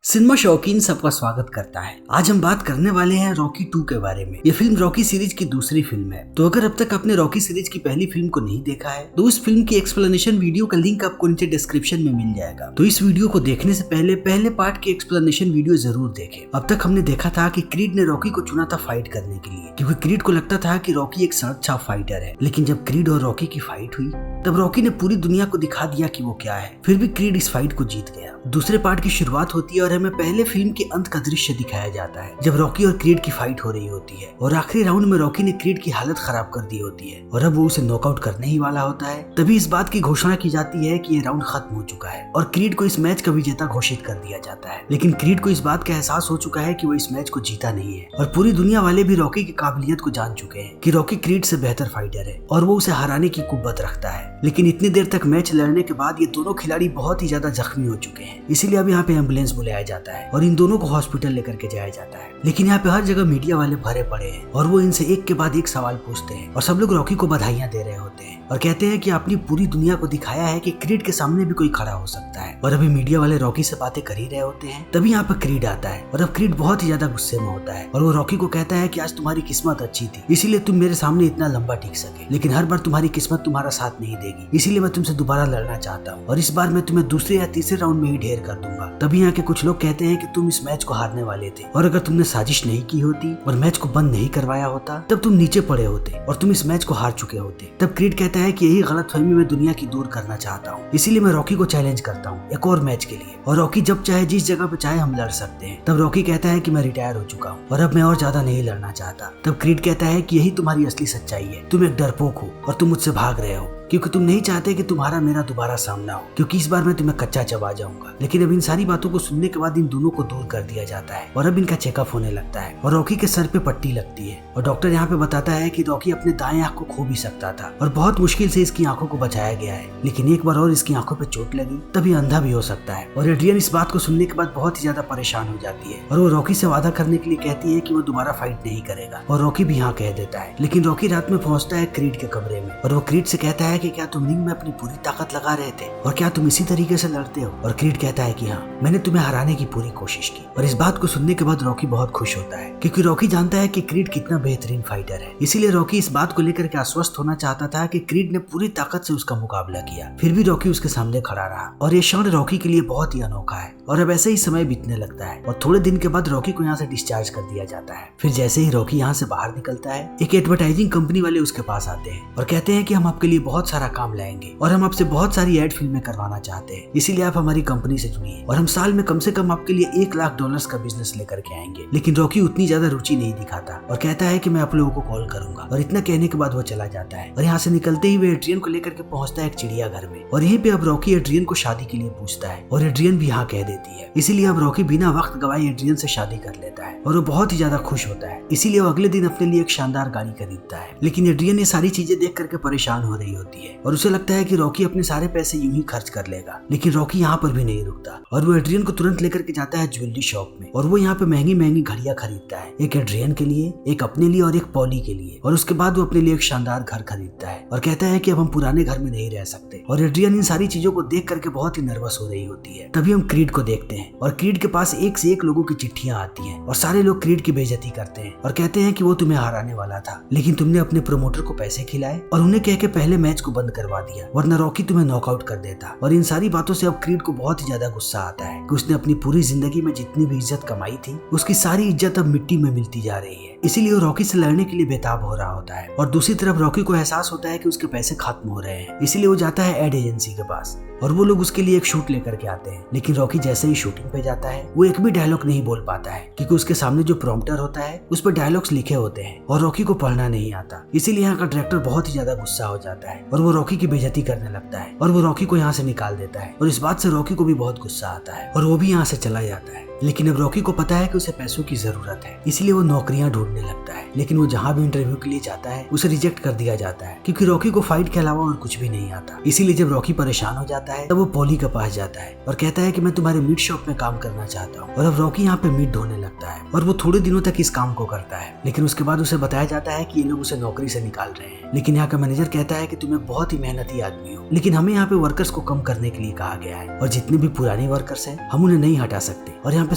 Cinema शौकीन सबका स्वागत करता है। आज हम बात करने वाले हैं रॉकी 2 के बारे में। ये फिल्म रॉकी सीरीज की दूसरी फिल्म है। तो अगर अब तक आपने रॉकी सीरीज की पहली फिल्म को नहीं देखा है तो उस फिल्म की एक्सप्लेनेशन वीडियो का लिंक आपको नीचे डिस्क्रिप्शन में मिल जाएगा। तो इस वीडियो को देखने से पहले पार्ट की एक्सप्लेनेशन वीडियो जरूर देखें। अब तक हमने देखा था कि क्रीड ने रॉकी को चुना था फाइट करने के लिए, क्योंकि क्रीड को लगता था कि रॉकी एक सड़क छाप फाइटर है। लेकिन जब क्रीड और रॉकी की फाइट हुई तब रॉकी ने पूरी दुनिया को दिखा दिया कि वो क्या है। फिर भी क्रीड इस फाइट को जीत गया। दूसरे पार्ट की शुरुआत होती है और हमें पहले फिल्म के अंत का दृश्य दिखाया जाता है, जब रॉकी और क्रीड की फाइट हो रही होती है और आखिरी राउंड में रॉकी ने क्रीड की हालत खराब कर दी होती है और अब वो उसे नॉकआउट करने ही वाला होता है। तभी इस बात की घोषणा की जाती है कि ये राउंड खत्म हो चुका है और क्रीड को इस मैच का विजेता घोषित कर दिया जाता है। लेकिन क्रीड को इस बात का एहसास हो चुका है कि वो इस मैच को जीता नहीं है और पूरी दुनिया वाले भी रॉकी की काबिलियत को जान चुके हैं कि रॉकी क्रीड से बेहतर फाइटर है और वो उसे हराने की कुव्वत रखता है। लेकिन इतनी देर तक मैच लड़ने के बाद ये दोनों खिलाड़ी बहुत ही ज्यादा जख्मी हो चुके हैं, इसीलिए अब यहाँ पे एम्बुलेंस बुलाया जाता है और इन दोनों को हॉस्पिटल लेकर के जाया जाता है। लेकिन यहाँ पे हर जगह मीडिया वाले भरे पड़े हैं और वो इनसे एक के बाद एक सवाल पूछते हैं और सब लोग रॉकी को बधाइयां दे रहे होते हैं और कहते हैं कि आपने पूरी दुनिया को दिखाया है कि क्रीड के सामने भी कोई खड़ा हो सकता है। और अभी मीडिया वाले रॉकी से बातें कर ही रहे होते हैं, तभी यहाँ पर क्रीड आता है और अब क्रीड बहुत ही ज्यादा गुस्से में होता है और वो रॉकी को कहता है कि आज तुम्हारी किस्मत अच्छी थी, इसीलिए तुम मेरे सामने इतना लंबा टिक सके, लेकिन हर बार तुम्हारी किस्मत तुम्हारा साथ नहीं देगी, इसीलिए मैं तुमसे दोबारा लड़ना चाहता हूँ और इस बार मैं तुम्हें दूसरे या तीसरे राउंड में ही ढेर कर दूंगा। तभी यहाँ के कुछ लोग कहते हैं कि तुम इस मैच को हारने वाले थे और अगर तुमने साजिश नहीं की होती और मैच को बंद नहीं करवाया होता तब तुम नीचे पड़े होते और तुम इस मैच को हार चुके होते। तब क्रीड कहता है कि यही गलतफहमी मैं दुनिया की दूर करना चाहता हूँ, इसीलिए मैं रॉकी को चैलेंज करता हूँ एक और मैच के लिए और रॉकी जब चाहे जिस जगह पे चाहे हम लड़ सकते हैं। तब रॉकी कहता है कि मैं रिटायर हो चुका हूँ और अब मैं और ज्यादा नहीं लड़ना चाहता। तब क्रीड कहता है कि यही तुम्हारी असली सच्चाई है, तुम एक डरपोक हो और तुम मुझसे भाग रहे हो क्योंकि तुम नहीं चाहते कि तुम्हारा मेरा दोबारा सामना हो, क्योंकि इस बार मैं तुम्हें कच्चा चबा जाऊंगा। लेकिन अब इन सारी बातों को सुनने के बाद इन दोनों को दूर कर दिया जाता है और अब इनका चेकअप होने लगता है और रॉकी के सर पे पट्टी लगती है और डॉक्टर यहाँ पे बताता है कि रॉकी अपने दाएं आंख को खो भी सकता था और बहुत मुश्किल से इसकी आंखों को बचाया गया है, लेकिन एक बार और इसकी आंखों पे चोट लगी तभी अंधा भी हो सकता है। और एड्रियन इस बात को सुनने के बाद बहुत ही ज्यादा परेशान हो जाती है और वो रॉकी से वादा करने के लिए कहती है कि वो दोबारा फाइट नहीं करेगा और रॉकी भी हाँ कह देता है। लेकिन रॉकी रात में पहुंचता है क्रीड के कमरे में और वो क्रीड से कहता है कि क्या तुम रिंग में अपनी पूरी ताकत लगा रहे थे और क्या तुम इसी तरीके से लड़ते हो? और क्रीड कहता है कि हाँ, मैंने तुम्हें हराने की पूरी कोशिश की। और इस बात को सुनने के बाद रॉकी बहुत खुश होता है क्योंकि रॉकी जानता है कि क्रीड कितना बेहतरीन फाइटर है। इसीलिए रॉकी इस बात को लेकर के आश्वस्त होना चाहता था कि क्रीड ने पूरी ताकत से उसका मुकाबला किया, फिर भी रॉकी उसके सामने खड़ा रहा और ये क्षण रॉकी के लिए बहुत ही अनोखा है। और अब ऐसे ही समय बीतने लगता है और थोड़े दिन के बाद रॉकी को यहाँ से डिस्चार्ज कर दिया जाता है। फिर जैसे ही रॉकी यहाँ से बाहर निकलता है, एक एडवर्टाइजिंग कंपनी वाले उसके पास आते हैं और कहते हैं कि हम आपके लिए बहुत सारा काम लाएंगे और हम आपसे बहुत सारी एड फिल्में करवाना चाहते हैं, इसीलिए आप हमारी कंपनी से जुड़िए और हम साल में कम से कम आपके लिए $1 लाख का बिजनेस लेकर के आएंगे। लेकिन रॉकी उतनी ज्यादा रुचि नहीं दिखाता और कहता है कि मैं आप लोगों को कॉल करूंगा और इतना कहने के बाद वो चला जाता है। और यहाँ से निकलते ही वो एड्रियन को लेकर के पहुंचता है एक चिड़ियाघर में और यहीं पे अब रॉकी एड्रियन को शादी के लिए पूछता है और एड्रियन भी हाँ कह देती है। इसीलिए अब रॉकी बिना वक्त गवाए एड्रियन से शादी कर लेता है और वो बहुत ही ज्यादा खुश होता है। इसीलिए वो अगले दिन अपने लिए एक शानदार गाड़ी खरीदता है। लेकिन एड्रियन ये सारी चीजें देख करके परेशान हो रही होती है और उसे लगता है कि रॉकी अपने सारे पैसे यूं ही खर्च कर लेगा। लेकिन रॉकी यहाँ पर भी नहीं रुकता और वो एड्रियन को तुरंत लेकर के जाता है ज्वेलरी शॉप में और वो यहाँ पे महंगी महंगी घड़ियां खरीदता है, एक एड्रियन के लिए, एक अपने लिए और एक पॉली के लिए। और उसके बाद वो अपने लिए एक शानदार घर खरीदता है और कहता है कि अब हम पुराने घर में नहीं रह सकते। और एड्रियन इन सारी चीजों को देख करके बहुत ही नर्वस हो रही होती है। तभी हम क्रीड को देखते हैं और क्रीड के पास एक से एक लोगों की चिट्ठियां आती हैं और सारे लोग क्रीड की बेइज्जती करते हैं और कहते हैं कि वो तुम्हें हराने वाला था, लेकिन तुमने अपने प्रमोटर को पैसे खिलाए और उन्हें कह के पहले मैच को बंद करवा दिया, वरना रॉकी तुम्हें नॉकआउट कर देता। और इन सारी बातों से अब क्रीड को बहुत ही ज्यादा गुस्सा आता है कि उसने अपनी पूरी जिंदगी में जितनी भी इज्जत कमाई थी उसकी सारी इज्जत अब मिट्टी में मिलती जा रही है। इसीलिए वो रॉकी से लड़ने के लिए बेताब हो रहा होता है। और दूसरी तरफ रॉकी को एहसास होता है कि उसके पैसे खत्म हो रहे हैं, इसीलिए वो जाता है एड एजेंसी के पास और वो लोग उसके लिए एक शूट लेकर के आते हैं। लेकिन रॉकी जैसे ही शूटिंग पे जाता है वो एक भी डायलॉग नहीं बोल पाता है क्योंकि उसके सामने जो प्रॉम्प्टर होता है उस पर डायलॉग्स लिखे होते हैं और रॉकी को पढ़ना नहीं आता। इसीलिए यहाँ का डायरेक्टर बहुत ही ज्यादा गुस्सा हो जाता है और वो रॉकी की बेइज्जती करने लगता है और वो रॉकी को यहाँ से निकाल देता है और इस बात से रॉकी को भी बहुत गुस्सा आता है और वो भी यहाँ से चला जाता है। लेकिन अब रॉकी को पता है कि उसे पैसों की जरूरत है, इसलिए वो नौकरियां ढूंढने लगता है। लेकिन वो जहाँ भी इंटरव्यू के लिए जाता है उसे रिजेक्ट कर दिया जाता है क्योंकि रॉकी को फाइट के अलावा और कुछ भी नहीं आता। इसीलिए जब रॉकी परेशान हो जाता है तब वो पॉली के पास जाता है और कहता है कि मैं तुम्हारे मीट शॉप में काम करना चाहता हूँ। और अब रॉकी यहाँ पे मीट ढोने लगता है और वो थोड़े दिनों तक इस काम को करता है। लेकिन उसके बाद उसे बताया जाता है कि ये लोग उसे नौकरी से निकाल रहे हैं। लेकिन यहाँ का मैनेजर कहता है कि तुम्हें बहुत ही मेहनती आदमी हो, लेकिन हमें यहाँ पे वर्कर्स को कम करने के लिए कहा गया है और जितने भी पुराने वर्कर्स हैं हम उन्हें नहीं हटा सकते। और यहाँ पे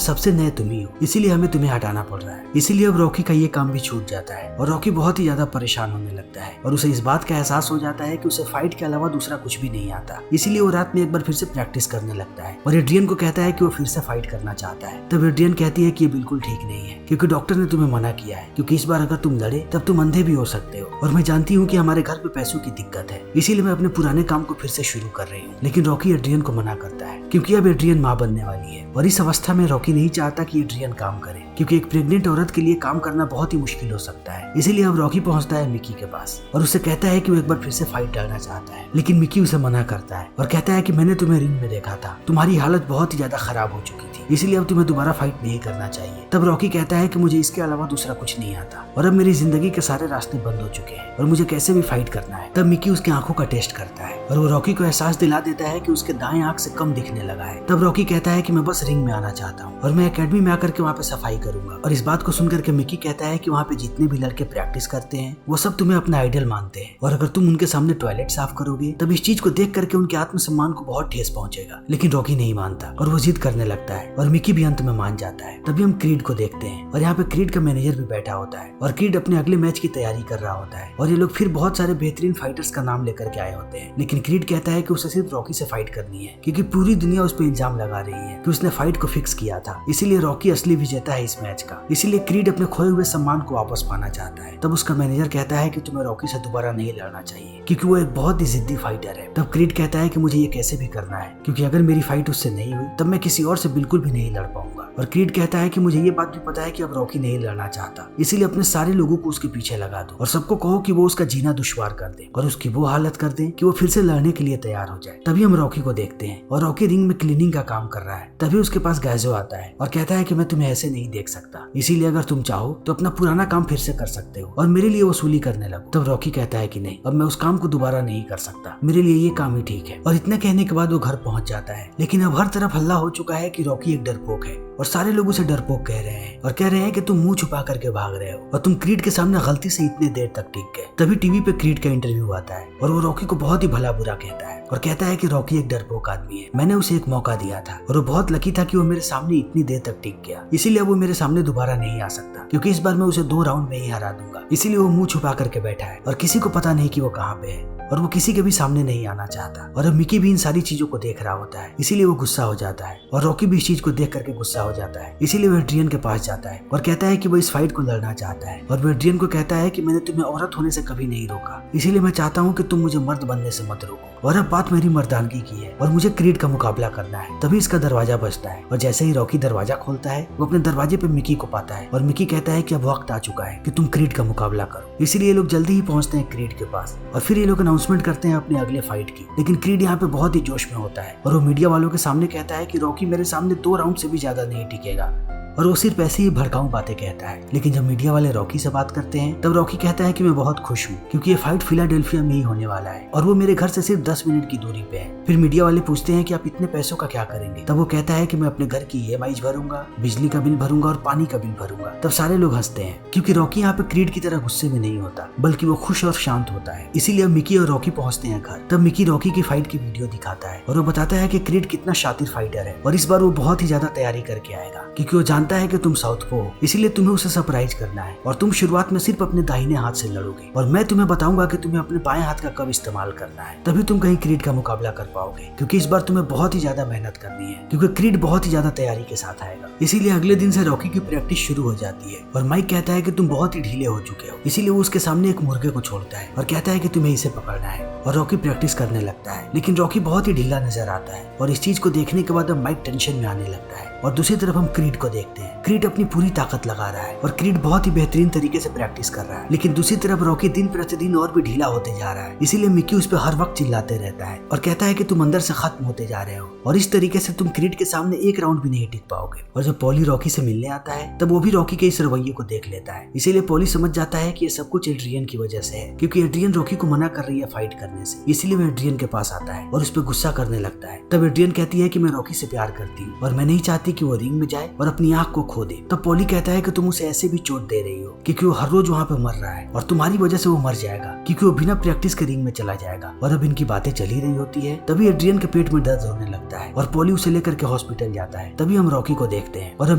सबसे नए तुम ही हो, इसीलिए हमें तुम्हें हटाना पड़ रहा है। इसीलिए अब रॉकी का ये काम भी छूट जाता है और रॉकी बहुत ही ज्यादा परेशान होने लगता है और उसे इस बात का एहसास हो जाता है कि उसे फाइट के अलावा दूसरा कुछ भी नहीं आता। इसीलिए वो रात में एक बार फिर से प्रैक्टिस करने लगता है और एड्रियन को कहता है कि वो फिर से फाइट करना चाहता है। तब एड्रियन कहती है कि ये बिल्कुल ठीक नहीं है, क्योंकि डॉक्टर ने तुम्हें मना किया है, क्योंकि इस बार अगर तुम लड़े तब तुम अंधे भी हो सकते हो और मैं जानती हूँ कि हमारे घर पे पैसों की दिक्कत है, इसीलिए मैं अपने पुराने काम को फिर से शुरू कर रही हूँ। लेकिन रॉकी एड्रियन को मना करता है, क्योंकि अब एड्रियन माँ बनने वाली है और इस अवस्था में रॉकी नहीं चाहता कि एड्रियन काम करे, क्योंकि एक प्रेग्नेंट औरत के लिए काम करना बहुत ही मुश्किल हो सकता है। इसीलिए अब रॉकी पहुंचता है मिकी के पास और उसे कहता है कि वो एक बार फिर से फाइट डालना चाहता है, लेकिन मिकी उसे मना करता है और कहता है कि मैंने तुम्हें रिंग में देखा था, तुम्हारी हालत बहुत ही ज्यादा खराब हो चुकी थी, इसीलिए अब तुम्हें दोबारा फाइट नहीं करना चाहिए। तब रॉकी कहता है कि मुझे इसके अलावा दूसरा कुछ नहीं आता और अब मेरी जिंदगी के सारे रास्ते बंद हो चुके हैं और मुझे कैसे भी फाइट करना है। तब मिकी उसकी आंखों का टेस्ट करता है और वो रॉकी को एहसास दिला देता है कि उसके दाएं आंख से कम दिखने लगा है। तब रॉकी कहता है कि मैं बस रिंग में आना चाहता हूँ और मैं एकेडमी में आकर के वहाँ पे सफाई करूंगा। और इस बात को सुनकर के मिकी कहता है कि वहाँ पे जितने भी लड़के प्रैक्टिस करते हैं वो सब तुम्हें अपना आइडल मानते हैं और अगर तुम उनके सामने टॉयलेट साफ करोगे तब इस चीज को देख करके उनके आत्मसम्मान को बहुत ठेस पहुंचेगा। लेकिन रॉकी नहीं मानता और वो जिद करने लगता है और मिकी भी अंत में मान जाता है। तभी हम क्रीड को देखते हैं और यहाँ पे क्रीड का मैनेजर भी बैठा होता है और क्रीड अपने अगले मैच की तैयारी कर रहा होता है और ये लोग फिर बहुत सारे बेहतरीन फाइटर्स का नाम लेकर के आए होते हैं। लेकिन क्रीड कहता है कि उसे सिर्फ रॉकी से फाइट करनी है, क्योंकि पूरी दुनिया उस पर इल्जाम लगा रही है कि उसने फाइट को फिक्स किया था, इसीलिए रॉकी असली विजेता है इस मैच का। इसीलिए क्रीड अपने खोए हुए सम्मान को वापस पाना चाहता है। तब उसका मैनेजर कहता है कि तुम्हें रॉकी से दोबारा नहीं लड़ना चाहिए, क्योंकि वो एक बहुत ही जिद्दी फाइटर है। तब क्रीड कहता है कि मुझे ये कैसे भी करना है, क्योंकि अगर मेरी फाइट उससे नहीं हुई तब मैं किसी और से बिल्कुल भी नहीं लड़ पाऊंगा। और क्रीड कहता है कि मुझे ये बात भी पता है कि अब रॉकी नहीं लड़ना चाहता, इसीलिए अपने सारे लोगों को उसके पीछे लगा दो और सबको कहो कि वो उसका जीना दुश्वार कर दे और उसकी वो हालत कर दे कि वो फिर से लड़ने के लिए तैयार हो जाए। तभी हम रॉकी को देखते हैं और रॉकी रिंग में क्लीनिंग का काम कर रहा है। तभी उसके पास गैजो आता है और कहता है कि मैं तुम्हें ऐसे नहीं देख सकता, इसीलिए अगर तुम चाहो तो अपना पुराना काम फिर से कर सकते हो और मेरे लिए वसूली करने लगो। तब रॉकी कहता है कि नहीं, अब मैं उस काम को दोबारा नहीं कर सकता, मेरे लिए ये काम ही ठीक है। और इतना कहने के बाद वो घर पहुंच जाता है। लेकिन अब हर तरफ हल्ला हो चुका है कि रॉकी एक डरपोक है और सारे लोग उसे डरपोक कह रहे हैं और कह रहे हैं कि तुम मुंह छुपा करके भाग रहे हो और तुम क्रीड के सामने गलती से इतने देर तक टिक गए। तभी टीवी पे क्रीड का इंटरव्यू आता है और वो रॉकी को बहुत ही भला बुरा कहता है और कहता है कि रॉकी एक डरपोक आदमी है, मैंने उसे एक मौका दिया था और वो बहुत लकी था कि वो मेरे सामने इतनी देर तक टिक गया, इसीलिए वो मेरे सामने दोबारा नहीं आ सकता, क्योंकि इस बार मैं उसे 2 राउंड में ही हरा दूंगा। इसीलिए वो मुंह छुपा करके बैठा है और किसी को पता नहीं कि वो कहाँ पे है और वो किसी के भी सामने नहीं आना चाहता। और अब मिकी भी इन सारी चीजों को देख रहा होता है, इसीलिए वो गुस्सा हो जाता है और रॉकी भी इस चीज को देख करके गुस्सा हो जाता है। इसीलिए वो एड्रियन के पास जाता है और कहता है कि वो इस फाइट को लड़ना चाहता है और वो एड्रियन को कहता है कि मैंने तुम्हें औरत होने से कभी नहीं रोका, इसीलिए मैं चाहता हूँ कि तुम मुझे मर्द बनने से मत रोको और अब बात मेरी मर्दानगी की है और मुझे क्रीड का मुकाबला करना है। तभी इसका दरवाजा बजता है और जैसे ही रॉकी दरवाजा खोलता है वो अपने दरवाजे पे मिकी को पाता है और मिकी कहता है कि अब वक्त आ चुका है कि तुम क्रीड का मुकाबला करो। इसीलिए ये लोग जल्दी ही पहुंचते हैं क्रीड के पास और फिर ये लोग अनाउंसमेंट करते हैं अपने अगले फाइट की। लेकिन क्रीड यहाँ पे बहुत ही जोश में होता है और वो मीडिया वालों के सामने कहता है कि रॉकी मेरे सामने 2 राउंड से भी ज्यादा नहीं टिकेगा और वो सिर्फ ऐसे ही भड़काऊ बातें कहता है। लेकिन जब मीडिया वाले रॉकी से बात करते हैं तब रॉकी कहता है कि मैं बहुत खुश हूँ, क्योंकि ये फाइट फिलाडेल्फिया में ही होने वाला है और वो मेरे घर से सिर्फ 10 मिनट की दूरी पे है। फिर मीडिया वाले पूछते हैं कि आप इतने पैसों का क्या करेंगे? तब वो कहता है कि मैं अपने घर की EMI भरूंगा, बिजली का बिल भरूंगा और पानी का बिल भरूंगा। तब सारे लोग हंसते हैं, क्योंकि रॉकी यहाँ पे क्रीड की तरह गुस्से में नहीं होता, बल्कि वो खुश और शांत होता है। इसीलिए मिकी और रॉकी पहुंचते हैं घर। तब मिकी रॉकी की फाइट की वीडियो दिखाता है और वो बताता है कि क्रीड कितना शातिर फाइटर है और इस बार वो बहुत ही ज्यादा तैयारी करके आएगा, क्योंकि वो जानता है कि तुम साउथ को, इसीलिए तुम्हें उसे सरप्राइज करना है और तुम शुरुआत में सिर्फ अपने दाहिने हाथ से लड़ोगे और मैं तुम्हें बताऊंगा कि तुम्हें अपने बाएं हाथ का कब इस्तेमाल करना है, तभी तुम कहीं क्रीड का मुकाबला कर पाओगे, क्योंकि इस बार तुम्हें बहुत ही ज्यादा मेहनत करनी है, क्योंकि क्रीड बहुत ही ज्यादा तैयारी के साथ आएगा। इसीलिए अगले दिन से रॉकी की प्रैक्टिस शुरू हो जाती है और माइक कहता है कि तुम बहुत ही ढीले हो चुके हो, इसीलिए वो उसके सामने एक मुर्गे को छोड़ता है और कहता है कि तुम्हें इसे पकड़ना है और रॉकी प्रैक्टिस करने लगता है। लेकिन रॉकी बहुत ही ढीला नजर आता है और इस चीज को देखने के बाद अब माइक टेंशन में आने लगता है। और दूसरी तरफ हम क्रीड को देखते हैं। क्रीड अपनी पूरी ताकत लगा रहा है और क्रीड बहुत ही बेहतरीन तरीके से प्रैक्टिस कर रहा है। लेकिन दूसरी तरफ रॉकी दिन प्रतिदिन और भी ढीला होते जा रहा है, इसीलिए मिकी उस पर हर वक्त चिल्लाते रहता है और कहता है कि तुम अंदर से खत्म होते जा रहे हो और इस तरीके से तुम क्रीड के सामने 1 राउंड भी नहीं टिक पाओगे। और जब पॉली रॉकी से मिलने आता है तब वो भी रॉकी के इस रवैये को देख लेता है, इसीलिए पॉली समझ जाता है कि ये सब कुछ एड्रियन की वजह से है, क्योंकि एड्रियन रॉकी को मना कर रही है फाइट करने से। इसीलिए वो एड्रियन के पास आता है और उस पर गुस्सा करने लगता है। तब एड्रियन कहती है कि मैं रॉकी से प्यार करती हूँ और मैं नहीं चाहती कि वो रिंग में जाए और अपनी आंख को खो दे। तब पॉली कहता है कि तुम उसे ऐसे भी चोट दे रही हो क्योंकि वो हर रोज वहाँ पे मर रहा है और तुम्हारी वजह से वो मर जाएगा क्योंकि वो बिना प्रैक्टिस के रिंग में चला जाएगा। और अब इनकी बातें चल ही रही होती है, तभी एड्रियन के पेट में दर्द होने लगता है और पॉली उसे लेकर के हॉस्पिटल जाता है। तभी हम रॉकी को देखते हैं और अब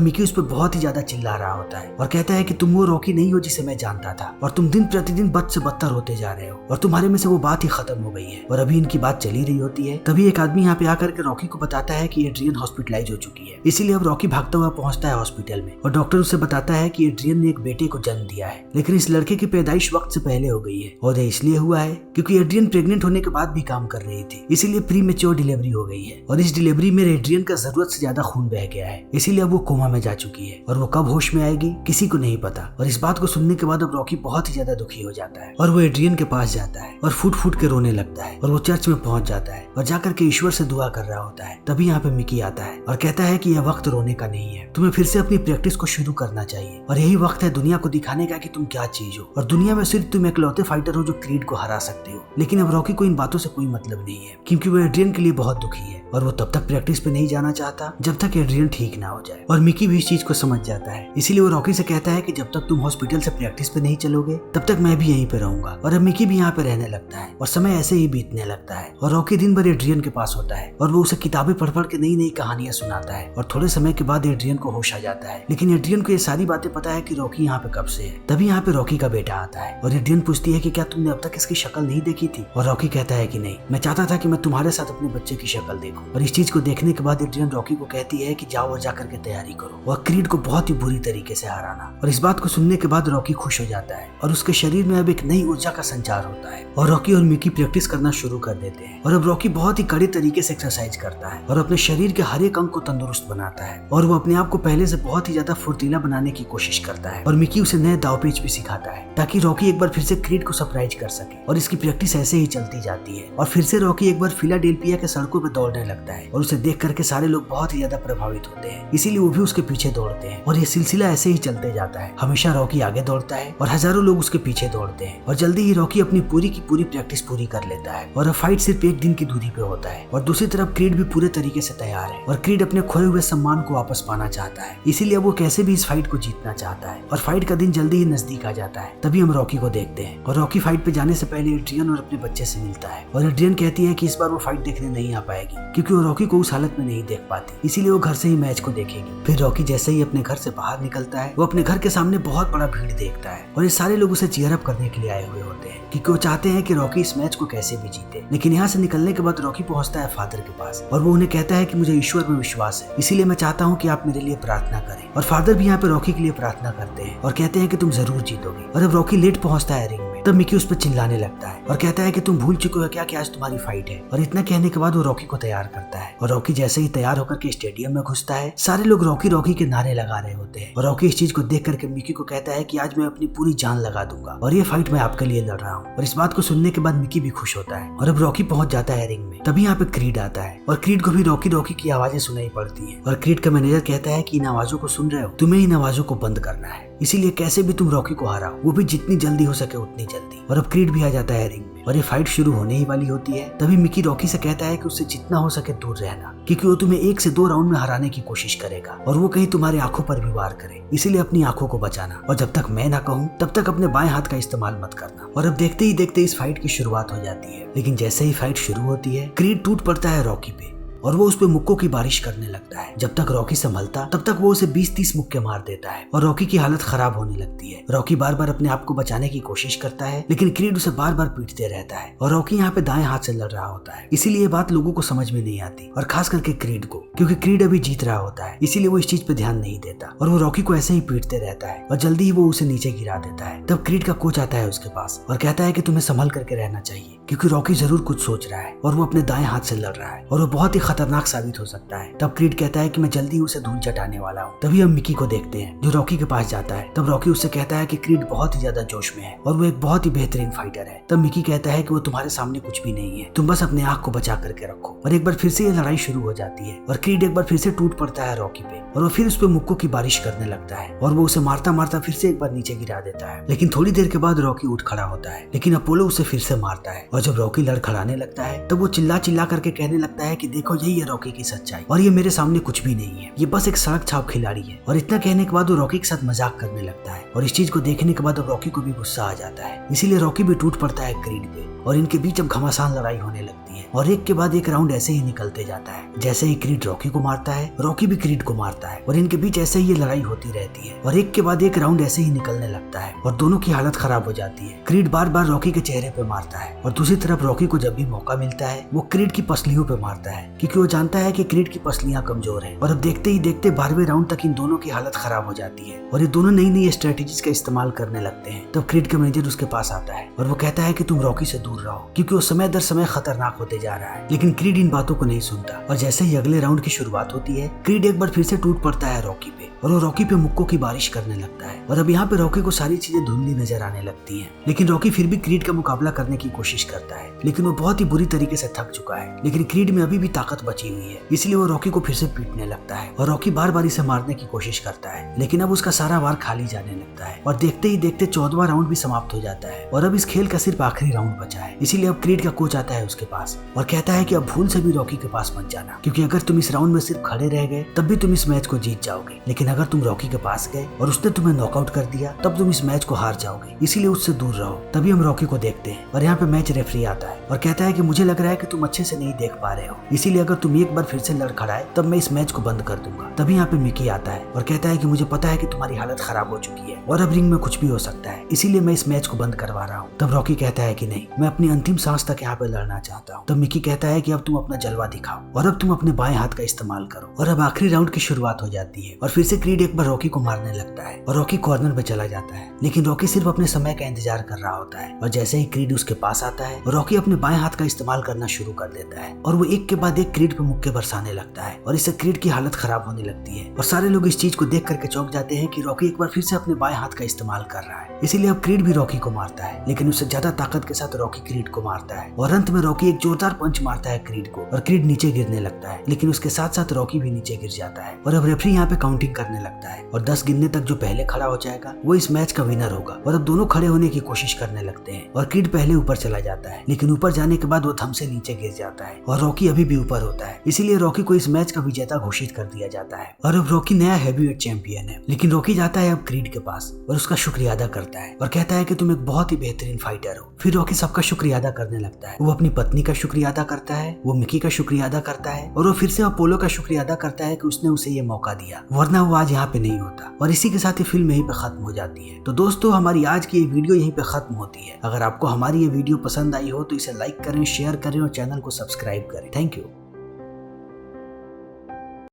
मिकी उस पर बहुत ही ज्यादा चिल्ला रहा होता है और कहता है कि तुम वो रॉकी नहीं हो जिसे मैं जानता था और तुम दिन प्रतिदिन बद से बदतर होते जा रहे हो और तुम्हारे में से वो बात ही खत्म हो गई है। और अभी इनकी बात चली रही होती है, तभी एक आदमी यहाँ पे आकर के रॉकी को बताता है कि एड्रियन हॉस्पिटलाइज हो चुकी है। इसीलिए अब रॉकी भागता हुआ पहुंचता है हॉस्पिटल में और डॉक्टर उसे बताता है कि एड्रियन ने एक बेटे को जन्म दिया है, लेकिन इस लड़के की पैदाइश वक्त से पहले हो गई है और यह इसलिए हुआ है क्योंकि एड्रियन प्रेग्नेंट होने के बाद भी काम कर रही थी, इसीलिए प्री मेच्योर डिलीवरी हो गई है और इस डिलीवरी में एड्रियन का जरूरत से ज्यादा खून बह गया है, इसीलिए अब वो कोमा में जा चुकी है और वो कब होश में आएगी किसी को नहीं पता। और इस बात को सुनने के बाद अब रॉकी बहुत ही ज्यादा दुखी हो जाता है और वो एड्रियन के पास जाता है और फूट फूट के रोने लगता है और वो चर्च में पहुंच जाता है और जाकर के ईश्वर से दुआ कर रहा होता है। तभी यहाँ पे मिकी आता है और कहता है कि यह वक्त रोने का नहीं है, तुम्हें फिर से अपनी प्रैक्टिस को शुरू करना चाहिए और यही वक्त है दुनिया को दिखाने का कि तुम क्या चीज हो और दुनिया में सिर्फ तुम इकलौते फाइटर हो जो क्रीड को हरा सकते हो। लेकिन अब रॉकी को इन बातों से कोई मतलब नहीं है क्योंकि वो एड्रियन के लिए बहुत दुखी है और वो तब तक प्रैक्टिस पे नहीं जाना चाहता जब तक एड्रियन ठीक ना हो जाए। और मिकी भी इस चीज को समझ जाता है, इसीलिए वो रॉकी से कहता है कि जब तक तुम हॉस्पिटल से प्रैक्टिस पे नहीं चलोगे तब तक मैं भी यहीं पे रहूंगा। और अब मिकी भी यहाँ पे रहने लगता है और समय ऐसे ही बीतने लगता है और रॉकी दिन भर एड्रियन के पास होता है और वो उसे किताबें पढ़ पढ़ के नई नई कहानियां सुनाता है और थोड़े समय के बाद एड्रियन को होश आ जाता है। लेकिन एड्रियन को ये सारी बातें पता है कि रॉकी यहाँ पे कब से है। तभी यहाँ पे रॉकी का बेटा आता है और एड्रियन पूछती है कि क्या तुमने अब तक इसकी शक्ल नहीं देखी थी और रॉकी कहता है कि नहीं, मैं चाहता था कि मैं तुम्हारे साथ अपने बच्चे की शक्ल देखूं। और इस चीज को देखने के बाद एड्रियन रॉकी को कहती है कि जाओ और जाकर के तैयारी करो और क्रीड को बहुत ही बुरी तरीके से हराना। और इस बात को सुनने के बाद रॉकी खुश हो जाता है और उसके शरीर में अब एक नई ऊर्जा का संचार होता है और रॉकी और मिकी प्रैक्टिस करना शुरू कर देते हैं। और अब रॉकी बहुत ही कड़े तरीके से एक्सरसाइज करता है और अपने शरीर के हर एक अंग को तंदुरुस्त बनाता है और वो अपने आप को पहले से बहुत ही ज्यादा फुर्तीला बनाने की कोशिश करता है। और मिकी उसे नए दावपेच भी सिखाता है ताकि रॉकी एक बार फिर से क्रीड को सरप्राइज कर सके। और इसकी प्रैक्टिस ऐसे ही चलती जाती है और फिर से रॉकी एक बार फिलाडेल्फिया के सड़कों पर दौड़ने लगता है और उसे देख करके सारे लोग बहुत ही ज्यादा प्रभावित होते हैं, इसीलिए वो भी उसके पीछे दौड़ते हैं और ये सिलसिला ऐसे ही चलते जाता है। हमेशा रॉकी आगे दौड़ता है और हजारों लोग उसके पीछे दौड़ते हैं और जल्दी ही रॉकी अपनी पूरी की पूरी प्रैक्टिस पूरी कर लेता है और अब फाइट सिर्फ एक दिन की दूरी पे होता है। और दूसरी तरफ क्रीड भी पूरे तरीके से तैयार है और क्रीड अपने खोए हुए सम्मान को वापस पाना चाहता है, इसीलिए वो कैसे भी इस फाइट को जीतना चाहता है और फाइट का दिन जल्दी ही नजदीक आ जाता है। तभी हम रॉकी को देखते हैं और रॉकी फाइट पे जाने से पहले एड्रियन और अपने बच्चे से मिलता है और एड्रियन कहती है कि इस बार वो फाइट देखने नहीं आ पाएगी क्योंकि वो रॉकी को उस हालत में नहीं देख पाती, इसीलिए वो घर से ही मैच को देखेगी। फिर रॉकी जैसे ही अपने घर से बाहर निकलता है वो अपने घर के सामने बहुत बड़ा भीड़ देखता है और ये सारे लोग उसे चीयर अप करने के लिए आए हुए होते हैं क्योंकि वो चाहते हैं कि रॉकी इस मैच को कैसे भी जीते। लेकिन यहाँ से निकलने के बाद रॉकी पहुंचता है फादर के पास और वो उन्हें कहता है कि मुझे ईश्वर में विश्वास है, इसीलिए मैं चाहता हूँ कि आप मेरे लिए प्रार्थना करें। और फादर भी यहाँ पे रॉकी के लिए प्रार्थना करते हैं और कहते हैं कि तुम जरूर जीतोगे। और अब रॉकी लेट पहुंचता है रिंग में, तब मिकी उस पर चिल्लाने लगता है और कहता है कि तुम भूल चुके हो क्या कि आज तुम्हारी फाइट है। और इतना कहने के बाद वो रॉकी को तैयार करता है और रॉकी जैसे ही तैयार होकर के स्टेडियम में घुसता है सारे लोग रॉकी रॉकी के नारे लगा रहे होते हैं और रॉकी इस चीज को देख करके मिकी को कहता है कि आज मैं अपनी पूरी जान लगा दूंगा और ये फाइट मैं आपके लिए लड़ रहा हूँ। और इस बात को सुनने के बाद मिकी भी खुश होता है और अब रॉकी पहुंच जाता है रिंग में। तभी यहाँ पे क्रीड आता है और क्रीड को भी रॉकी रॉकी की आवाजें सुनाई पड़ती है और क्रीड का मैनेजर कहता है कि इन आवाजों को सुन रहे हो, तुम्हें इन आवाजों को बंद करना है, इसीलिए कैसे भी तुम रॉकी को हराओ, वो भी जितनी जल्दी हो सके उतनी जल्दी। और अब क्रीड भी आ जाता है रिंग में और ये फाइट शुरू होने ही वाली होती है। तभी मिकी रॉकी से कहता है कि उससे जितना हो सके दूर रहना क्योंकि वो तुम्हें 1 से 2 राउंड में हराने की कोशिश करेगा और वो कहीं तुम्हारी आंखों पर भी वार करे, इसीलिए अपनी आंखों को बचाना और जब तक मैं ना कहूँ तब तक अपने बाएं हाथ का इस्तेमाल मत करना। और अब देखते ही देखते इस फाइट की शुरुआत हो जाती है। लेकिन जैसे ही फाइट शुरू होती है क्रीड टूट पड़ता है रॉकी पे और वो उस पे मुक्कों की बारिश करने लगता है। जब तक रॉकी संभलता तब तक वो उसे 20-30 मुक्के मार देता है और रॉकी की हालत खराब होने लगती है। रॉकी बार बार अपने आप को बचाने की कोशिश करता है लेकिन क्रीड उसे बार बार पीटते रहता है और रॉकी यहाँ पे दाएं हाथ से लड़ रहा होता है, इसीलिए ये बात लोगों को समझ में नहीं आती और खास करके क्रीड को, क्योंकि क्रीड अभी जीत रहा होता है, इसीलिए वो इस चीज पे ध्यान नहीं देता और वो रॉकी को ऐसे ही पीटते रहता है और जल्दी ही वो उसे नीचे गिरा देता है। तब क्रीड का कोच आता है उसके पास और कहता है कि तुम्हें संभल करके रहना चाहिए क्योंकि रॉकी जरूर कुछ सोच रहा है और वो अपने दाएं हाथ से लड़ रहा है और वो बहुत ही खतरनाक साबित हो सकता है। तब क्रीड कहता है कि मैं जल्दी उसे धूल चटाने वाला हूँ। तभी हम मिकी को देखते हैं जो रॉकी के पास जाता है। तब रॉकी उससे कहता है कि क्रीड बहुत ही ज्यादा जोश में है और वो एक बहुत ही बेहतरीन फाइटर है। तब मिकी कहता है कि वो तुम्हारे सामने कुछ भी नहीं है, तुम बस अपने आंख को बचा करके रखो। और एक बार फिर से ये लड़ाई शुरू हो जाती है और क्रीड एक बार फिर से टूट पड़ता है रॉकी पे और वो फिर उस पे मुक्कों की बारिश करने लगता है और वो उसे मारता मारता फिर से एक बार नीचे गिरा देता है। लेकिन थोड़ी देर के बाद रॉकी उठ खड़ा होता है लेकिन अपोलो उसे फिर से मारता है और जब रॉकी लड़ खड़ाने लगता है तब वो चिल्ला चिल्ला करके कहने लगता है कि देखो यही है रॉकी की सच्चाई और ये मेरे सामने कुछ भी नहीं है, ये बस एक सड़क छाप खिलाड़ी है। और इतना कहने के बाद वो रॉकी के साथ मजाक करने लगता है और इस चीज को देखने के बाद अब रॉकी को भी गुस्सा आ जाता है। इसीलिए रॉकी भी टूट पड़ता है क्रीड पे और इनके बीच अब घमासान लड़ाई होने लगती है और एक के बाद एक राउंड ऐसे ही निकलते जाता है। जैसे ही क्रीड रॉकी को मारता है, रॉकी भी क्रीड को मारता है और इनके बीच ऐसे ही ये लड़ाई होती रहती है और एक के बाद एक राउंड ऐसे ही निकलने लगता है और दोनों की हालत खराब हो जाती है। क्रीड बार बार रॉकी के चेहरे पे मारता है और दूसरी तरफ रॉकी को जब भी मौका मिलता है वो क्रीड की पसलियों पे मारता है, क्योंकि वो जानता है कि क्रीड की पसलियां कमजोर है। और अब देखते ही देखते 12वें राउंड तक इन दोनों की हालत खराब हो जाती है और ये दोनों नई नई स्ट्रेटेजीज का इस्तेमाल करने लगते हैं। तब क्रीड का मैनेजर उसके पास आता है और वो कहता है कि तुम रॉकी से दूर रहो, क्योंकि वो समय दर समय खतरनाक होते जा रहा है। लेकिन क्रीड इन बातों को नहीं सुनता और जैसे ही अगले राउंड की शुरुआत होती है, क्रीड एक बार फिर से टूट पड़ता है रॉकी पे और वो रॉकी पे मुक्कों की बारिश करने लगता है। और अब यहाँ पे रॉकी को सारी चीजें धुंधली नजर आने लगती हैं। लेकिन रॉकी फिर भी क्रीड का मुकाबला करने की कोशिश करता है, लेकिन वो बहुत ही बुरी तरीके से थक चुका है। लेकिन क्रीड में अभी भी ताकत बची हुई है, इसलिए वो रॉकी को फिर से पीटने लगता है और रॉकी बार बार इसे मारने की कोशिश करता है, लेकिन अब उसका सारा वार खाली जाने लगता है और देखते ही देखते 14वां राउंड भी समाप्त हो जाता है और अब इस खेल का सिर्फ आखिरी राउंड बचा है। इसीलिए अब क्रीड का कोच आता है उसके पास और कहता है कि अब भूल से भी रॉकी के पास मत जाना, क्योंकि अगर तुम इस राउंड में सिर्फ खड़े रह गए तब भी तुम इस मैच को जीत जाओगे, लेकिन अगर तुम रॉकी के पास गए और उसने तुम्हें नॉकआउट कर दिया तब तुम इस मैच को हार जाओगे, इसीलिए उससे दूर रहो। तभी हम रॉकी को देखते हैं और यहाँ पे मैच रेफरी आता है और कहता है कि मुझे लग रहा है कि तुम अच्छे से नहीं देख पा रहे हो, इसीलिए अगर तुम एक बार फिर से लड़ खड़ाए तब मैं इस मैच को बंद कर दूंगा। तभी यहाँ पे मिकी आता है और कहता है कि मुझे पता है कि तुम्हारी हालत खराब हो चुकी है और अब रिंग में कुछ भी हो सकता है, इसीलिए मैं इस मैच को बंद करवा रहा हूँ। तब रॉकी कहता है कि नहीं, मैं अपनी अंतिम सांस तक यहाँ पे लड़ना चाहता हूँ। तब मिकी कहता है कि अब तुम अपना जलवा दिखाओ और अब तुम अपने बाएं हाथ का इस्तेमाल करो। और अब आखिरी राउंड की शुरुआत हो जाती है और फिर से क्रीड एक बार रॉकी को मारने लगता है और रॉकी कॉर्नर पे चला जाता है, लेकिन रॉकी सिर्फ अपने समय का इंतजार कर रहा होता है। और जैसे ही क्रीड उसके पास आता है, रॉकी अपने बाएं हाथ का इस्तेमाल करना शुरू कर देता है और वो एक के बाद एक क्रीड पे मुक्के बरसाने लगता है और इससे क्रीड की हालत खराब होने लगती है और सारे लोग इस चीज को देख करके चौंक जाते हैं कि रॉकी एक बार फिर से अपने बाएं हाथ का इस्तेमाल कर रहा है। इसीलिए अब क्रीड भी रॉकी को मारता है, लेकिन उससे ज्यादा ताकत के साथ रॉकी क्रीड को मारता है और अंत में रॉकी एक जोरदार पंच मारता है क्रीड को और क्रीड नीचे गिरने लगता है, लेकिन उसके साथ साथ रॉकी भी नीचे गिर जाता है। और अब रेफरी यहाँ पे काउंटिंग करने लगता है और 10 गिनने तक जो पहले खड़ा हो जाएगा वो इस मैच का विनर होगा। और अब दोनों खड़े होने की कोशिश करने लगते हैं और क्रीड पहले ऊपर चला जाता है, लेकिन ऊपर जाने के बाद वो थम से नीचे गिर जाता है और रॉकी अभी भी ऊपर होता है, इसीलिए रॉकी को इस मैच का विजेता घोषित कर दिया जाता है। और अब रॉकी नया हैवीवेट चैंपियन है। लेकिन रॉकी जाता है अब क्रीड के पास और उसका शुक्रिया अदा करता है और कहता है कि तुम एक बहुत ही बेहतरीन फाइटर हो। फिर रॉकी सबका शुक्रिया अदा करने लगता है। वो अपनी पत्नी का शुक्रिया अदा करता है, वो मिकी का शुक्रिया अदा करता है और वो फिर से अपोलो का शुक्रिया अदा करता है कि उसने उसे ये मौका दिया, वरना वो आज यहाँ पे नहीं होता। और इसी के साथ ये फिल्म यहीं पे खत्म हो जाती है। तो दोस्तों, हमारी आज की ये वीडियो यहीं पे खत्म होती है। अगर आपको हमारी ये वीडियो पसंद आई हो तो इसे लाइक करें, शेयर करें और चैनल को सब्सक्राइब करें। Thank you.